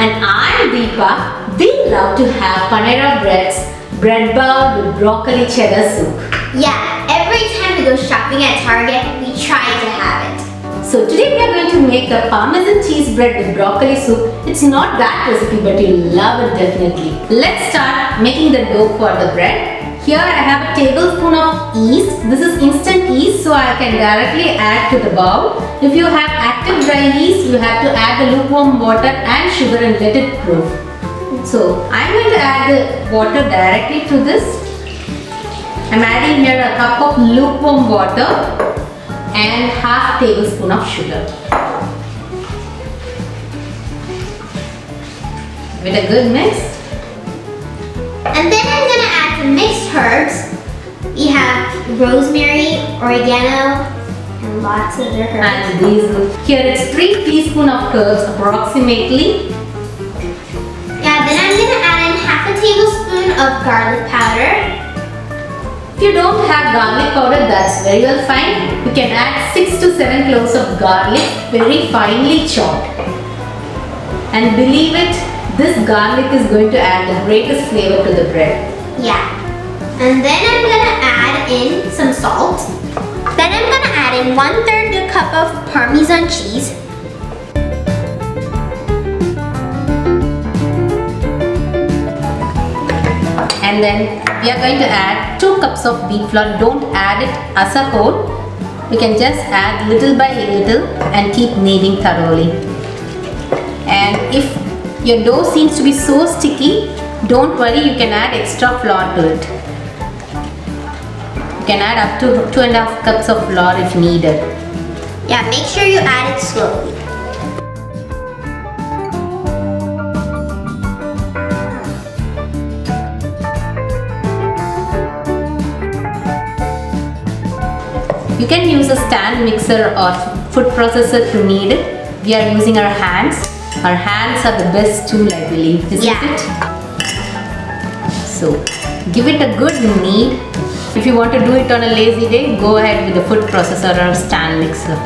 And I'm Deepa. We love to have Panera breads, bread bowl with broccoli cheddar soup. Yeah, every time we go shopping at Target, we try to have it. So today we are going to make the Parmesan cheese bread with broccoli soup. It's not that recipe, but you'll love it definitely. Let's start making the dough for the bread. Here I have a tablespoon of yeast. This is instant yeast, so I can directly add to the bowl. If you have active dry yeast, you have to add the lukewarm water and sugar and let it proof. So I'm going to add the water directly to this. I'm adding here a cup of lukewarm water and half tablespoon of sugar. With a good mix. And then I'm going to add some mixed herbs. We have rosemary, oregano, and lots of other herbs. And these, here it's 3 teaspoons of herbs approximately. Yeah, then I'm going to add in half a tablespoon of garlic powder. If you don't have garlic powder, that's very well fine. You can add 6 to 7 cloves of garlic, very finely chopped. And believe it, this garlic is going to add the greatest flavor to the bread. Yeah. And then I'm going to add in some salt. Then I'm going to add in 1/3 cup of Parmesan cheese. And then we are going to add 2 cups of wheat flour. Don't add it as a whole. You can just add little by little and keep kneading thoroughly. And if your dough seems to be so sticky, don't worry, you can add extra flour to it. You can add up to 2.5 cups of flour if needed. Yeah, make sure you add it slowly. You can use a stand mixer or food processor to knead it. We are using our hands. Our hands are the best tool, I believe, isn't it? So, give it a good knead. If you want to do it on a lazy day, go ahead with the food processor or stand mixer.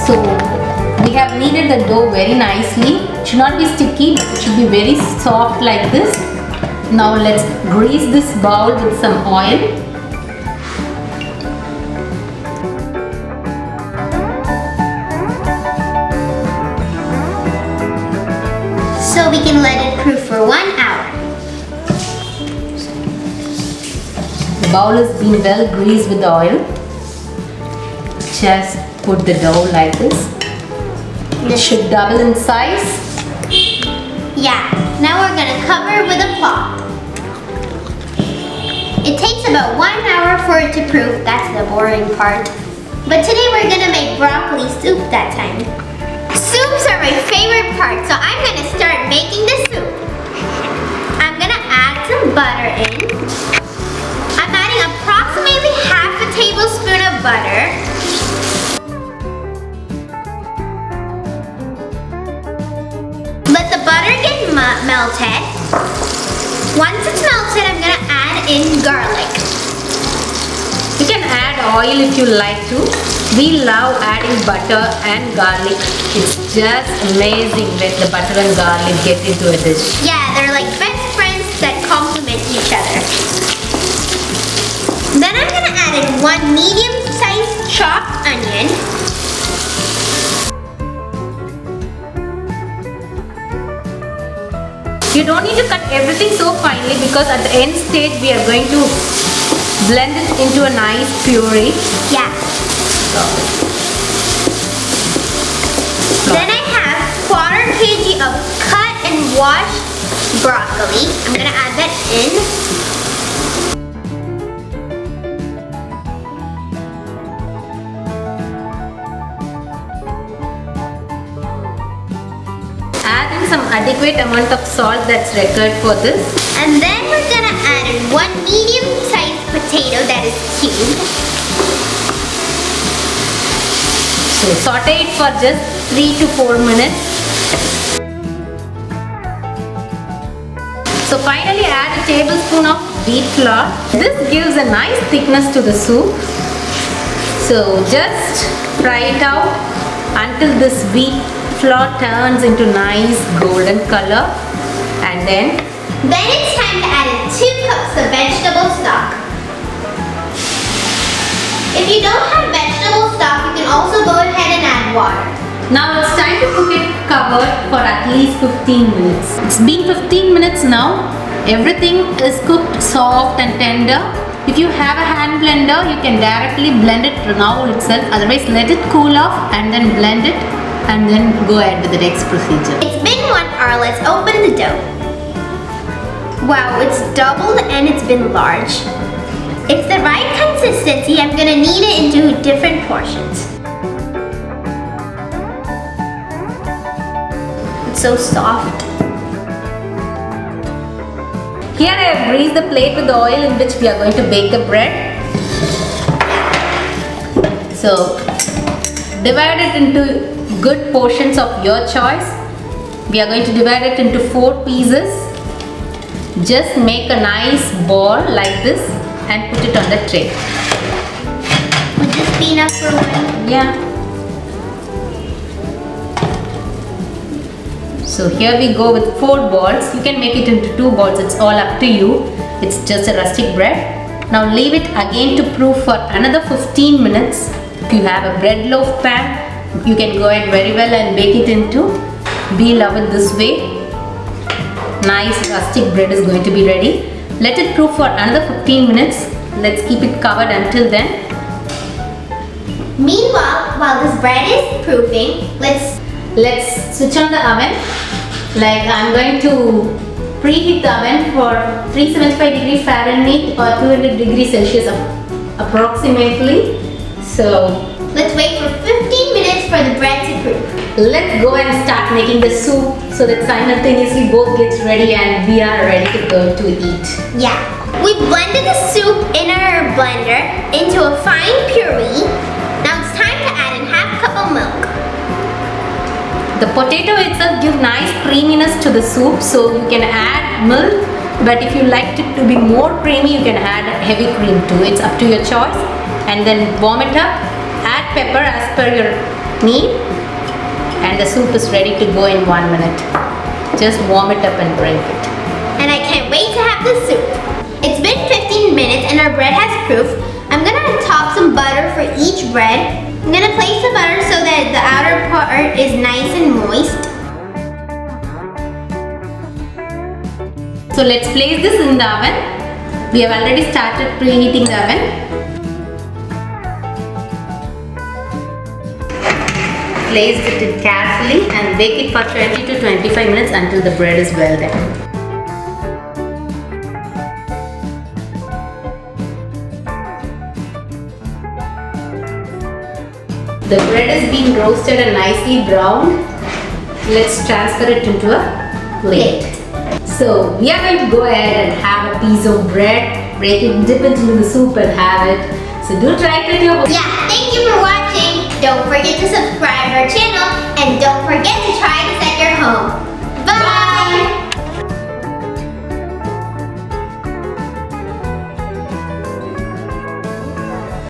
So, we have kneaded the dough very nicely. It should not be sticky, but it should be very soft like this. Now let's grease this bowl with some oil. So we can let it proof for 1 hour. The bowl has been well greased with oil. Just put the dough like this. It should double in size. Yeah, now we're going to cover with a cloth. It takes about 1 hour for it to proof. That's the boring part. But today we're going to make broccoli soup that time. Soups are my favorite part, so I'm going to start making the soup. I'm going to add some butter in. I'm adding approximately half a tablespoon of butter. Let the butter get melted. Once it's melted, I'm going to add in garlic. You can add oil if you like to. We love adding butter and garlic. It's just amazing when the butter and garlic get into a dish. Yeah, they're like best friends that complement each other. Then I'm going to add in 1 medium-sized chopped onion. You don't need to cut everything so finely because at the end stage we are going to blend it into a nice puree. Yeah. Then I have 1/4 kg of cut and washed broccoli. I'm going to add that in. Add in some adequate amount of salt that's required for this. And then we're going to add in 1 medium-sized potato that is cubed. So saute it for just 3 to 4 minutes. tablespoon of wheat flour. This gives a nice thickness to the soup. So just fry it out until this wheat flour turns into nice golden color, and then it's time to add in 2 cups of vegetable stock. If you don't have vegetable stock, you can also go ahead and add water. now it's time to cook it covered for at least 15 minutes. It's been 15 minutes now. Everything is cooked soft and tender. If you have a hand blender, you can directly blend it now itself. Otherwise, let it cool off and then blend it and then go ahead with the next procedure. It's been 1 hour. Let's open the dough. Wow, it's doubled and it's been large. It's the right consistency. I'm gonna knead it into different portions. It's so soft. Here I have greased the plate with the oil in which we are going to bake the bread. So divide it into good portions of your choice. We are going to divide it into 4 pieces. Just make a nice ball like this and put it on the tray. Would this be enough for one? Yeah. So here we go with 4 balls. You can make it into 2 balls. It's all up to you. It's just a rustic bread. Now leave it again to proof for another 15 minutes. If you have a bread loaf pan, you can go ahead very well and bake it into veal oven this way. Nice rustic bread is going to be ready. Let it proof for another 15 minutes. Let's keep it covered until then. Meanwhile, while this bread is proofing, let's switch on the oven. Like I'm going to preheat the oven for 375 degrees Fahrenheit or 200 degrees Celsius approximately. So let's wait for 15 minutes for the bread to proof. let's go and start making the soup so that simultaneously both gets ready and we are ready to go to eat. Yeah. We blended the soup in our blender into a fine puree. Now it's time to add in half cup of milk. The potato itself gives nice creaminess to the soup, so you can add milk, but if you like it to be more creamy, you can add heavy cream too. It's up to your choice. And then warm it up, add pepper as per your need, and the soup is ready to go in 1 minute. Just warm it up and drink it. And I can't wait to have the soup. It's been 15 minutes and our bread has proof. I'm gonna top some butter for each bread. I'm gonna place the butter so that the outer part is nice and moist. So let's place this in the oven. We have already started preheating the oven. Place it carefully and bake it for 20 to 25 minutes until the bread is well done. The bread is being roasted and nicely browned. Let's transfer it into a plate. So we are going to go ahead and have a piece of bread, break it, dip it into the soup and have it. So do try it with your home. Yeah, thank you for watching. Don't forget to subscribe our channel and don't forget to try this at your home.